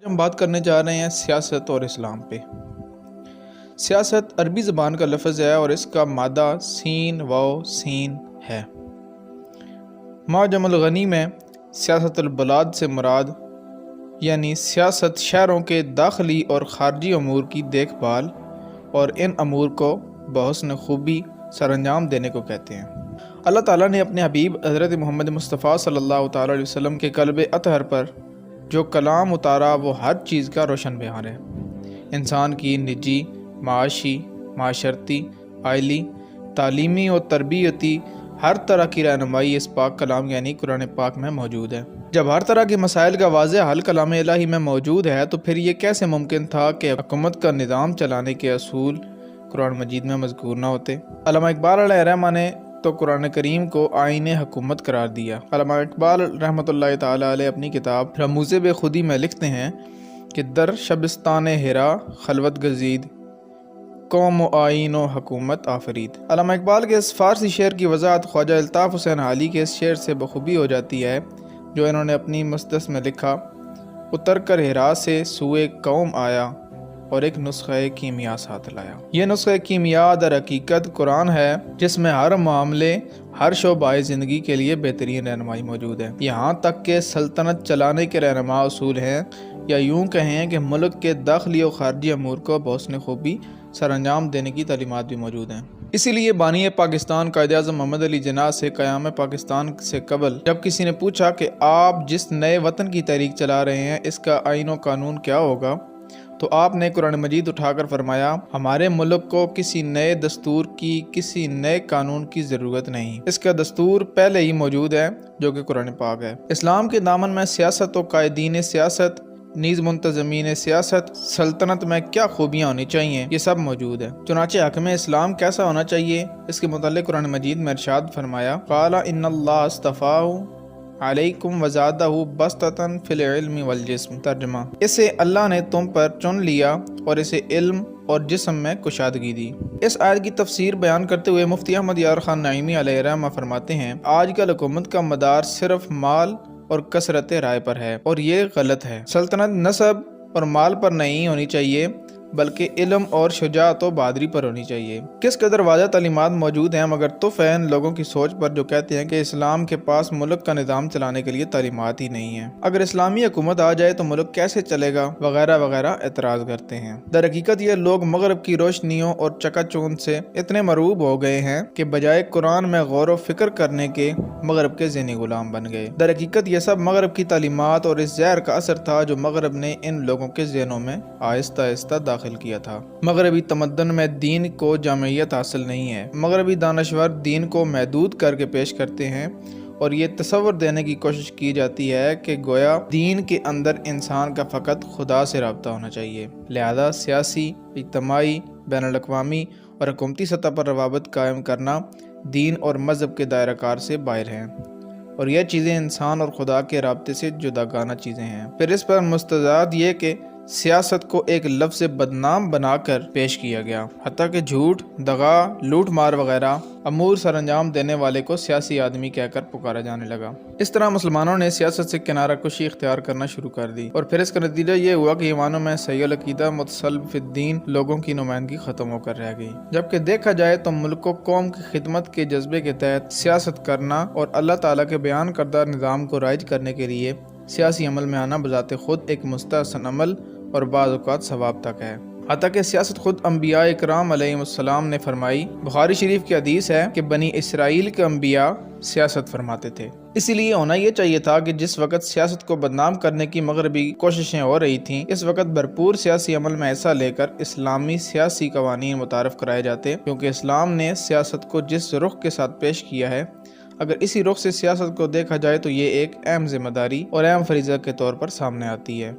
ہم بات کرنے جا رہے ہیں سیاست اور اسلام پہ۔ سیاست عربی زبان کا لفظ ہے اور اس کا مادہ سین واو سین ہے۔ معجم الغنی میں سیاست البلاد سے مراد یعنی سیاست شہروں کے داخلی اور خارجی امور کی دیکھ بھال اور ان امور کو بحسن خوبی سر انجام دینے کو کہتے ہیں۔ اللہ تعالیٰ نے اپنے حبیب حضرت محمد مصطفیٰ صلی اللہ تعالیٰ علیہ وسلم کے قلب اطہر پر جو کلام اتارا وہ ہر چیز کا روشن بیان ہے۔ انسان کی نجی، معاشی، معاشرتی، عائلی، تعلیمی اور تربیتی ہر طرح کی رہنمائی اس پاک کلام یعنی قرآن پاک میں موجود ہے۔ جب ہر طرح کے مسائل کا واضح حل کلام الہی میں موجود ہے تو پھر یہ کیسے ممکن تھا کہ حکومت کا نظام چلانے کے اصول قرآن مجید میں مذکور نہ ہوتے؟ علامہ اقبال علیہ الرحمہ نے تو قرآن کریم کو آئین حکومت قرار دیا۔ علامہ اقبال رحمۃ اللہ تعالی علیہ اپنی کتاب رموز بے خودی میں لکھتے ہیں کہ در شبستان ہرا خلوت گزید قوم و آئین و حکومت آفرید۔ علامہ اقبال کے اس فارسی شعر کی وضاحت خواجہ الطاف حسین حالی کے اس شعر سے بخوبی ہو جاتی ہے جو انہوں نے اپنی مستس میں لکھا: اتر کر ہرا سے سوئے قوم آیا اور ایک نسخہ کیمیا ساتھ لایا۔ یہ نسخہ کیمیا در حقیقت قرآن ہے جس میں ہر معاملے، ہر شعبۂ زندگی کے لیے بہترین رہنمائی موجود ہے۔ یہاں تک کہ سلطنت چلانے کے رہنما اصول ہیں، یا یوں کہیں کہ ملک کے داخلی و خارجی امور کو بحسن خوبی سر انجام دینے کی تعلیمات بھی موجود ہیں۔ اسی لیے بانی پاکستان قائد اعظم محمد علی جناح سے قیام پاکستان سے قبل جب کسی نے پوچھا کہ آپ جس نئے وطن کی تحریک چلا رہے ہیں اس کا آئین و قانون کیا ہوگا، تو آپ نے قرآن مجید اٹھا کر فرمایا: ہمارے ملک کو کسی نئے دستور کی، کسی نئے قانون کی ضرورت نہیں، اس کا دستور پہلے ہی موجود ہے جو کہ قرآن پاک ہے۔ اسلام کے دامن میں سیاست و قائدین سیاست نیز منتظمین سیاست سلطنت میں کیا خوبیاں ہونی چاہیے یہ سب موجود ہے۔ چنانچہ حاکم اسلام کیسا ہونا چاہیے اس کے متعلق قرآن مجید میں ارشاد فرمایا: قال ان اللہ اصطفاہ علیکم وزادہ بسطۃ فی العلم والجسم۔ ترجمہ: اسے اللہ نے تم پر چن لیا اور اسے علم اور جسم میں کشادگی دی۔ اس آیت کی تفسیر بیان کرتے ہوئے مفتی احمد یار خان نعیمی علیہ الرحمہ فرماتے ہیں: آج کل حکومت کا مدار صرف مال اور کثرت رائے پر ہے اور یہ غلط ہے۔ سلطنت نسب اور مال پر نہیں ہونی چاہیے بلکہ علم اور شجاعت و بہادری پر ہونی چاہیے۔ کس قدر واضح تعلیمات موجود ہیں مگر تف ہے ان لوگوں کی سوچ پر جو کہتے ہیں کہ اسلام کے پاس ملک کا نظام چلانے کے لیے تعلیمات ہی نہیں ہیں، اگر اسلامی حکومت آ جائے تو ملک کیسے چلے گا وغیرہ وغیرہ اعتراض کرتے ہیں۔ در حقیقت یہ لوگ مغرب کی روشنیوں اور چکا چوند سے اتنے مرعوب ہو گئے ہیں کہ بجائے قرآن میں غور و فکر کرنے کے مغرب کے ذہنی غلام بن گئے۔ در حقیقت یہ سب مغرب کی تعلیمات اور اس زہر کا اثر تھا جو مغرب نے ان لوگوں کے ذہنوں میں آہستہ آہستہ داخل کیا تھا۔ مغربی تمدن میں دین کو جامعیت حاصل نہیں ہے۔ مغربی دانشور دین کو محدود کر کے پیش کرتے ہیں اور یہ تصور دینے کی کوشش کی جاتی ہے کہ گویا دین کے اندر انسان کا فقط خدا سے رابطہ ہونا چاہیے، لہذا سیاسی، اجتماعی، بین الاقوامی اور حکومتی سطح پر روابط قائم کرنا دین اور مذہب کے دائرہ کار سے باہر ہیں اور یہ چیزیں انسان اور خدا کے رابطے سے جداگانہ چیزیں ہیں۔ پھر اس پر مستزاد یہ کہ سیاست کو ایک لفظ بدنام بنا کر پیش کیا گیا، حتیٰ کہ جھوٹ، دغا، لوٹ مار وغیرہ امور سر انجام دینے والے کو سیاسی آدمی کہہ کر پکارا جانے لگا۔ اس طرح مسلمانوں نے سیاست سے کنارہ کشی اختیار کرنا شروع کر دی اور پھر اس کا نتیجہ یہ ہوا کہ ایمانوں میں صحیح العقیدہ متصلب فی الدین لوگوں کی نمائندگی ختم ہو کر رہ گئی۔ جبکہ دیکھا جائے تو ملک و قوم کی خدمت کے جذبے کے تحت سیاست کرنا اور اللہ تعالیٰ کے بیان کردہ نظام کو رائج کرنے کے لیے سیاسی عمل میں آنا بذات خود ایک مستحسن عمل اور بعض اوقات ثواب تک ہے، حتیٰ کہ سیاست خود انبیاء اکرام علیہم السلام نے فرمائی۔ بخاری شریف کی حدیث ہے کہ بنی اسرائیل کے انبیاء سیاست فرماتے تھے۔ اسی لیے ہونا یہ چاہیے تھا کہ جس وقت سیاست کو بدنام کرنے کی مغربی کوششیں ہو رہی تھیں اس وقت بھرپور سیاسی عمل میں حصہ لے کر اسلامی سیاسی قوانین متعارف کرائے جاتے، کیونکہ اسلام نے سیاست کو جس رخ کے ساتھ پیش کیا ہے اگر اسی رخ سے سیاست کو دیکھا جائے تو یہ ایک اہم ذمہ داری اور اہم فریضہ کے طور پر سامنے آتی ہے۔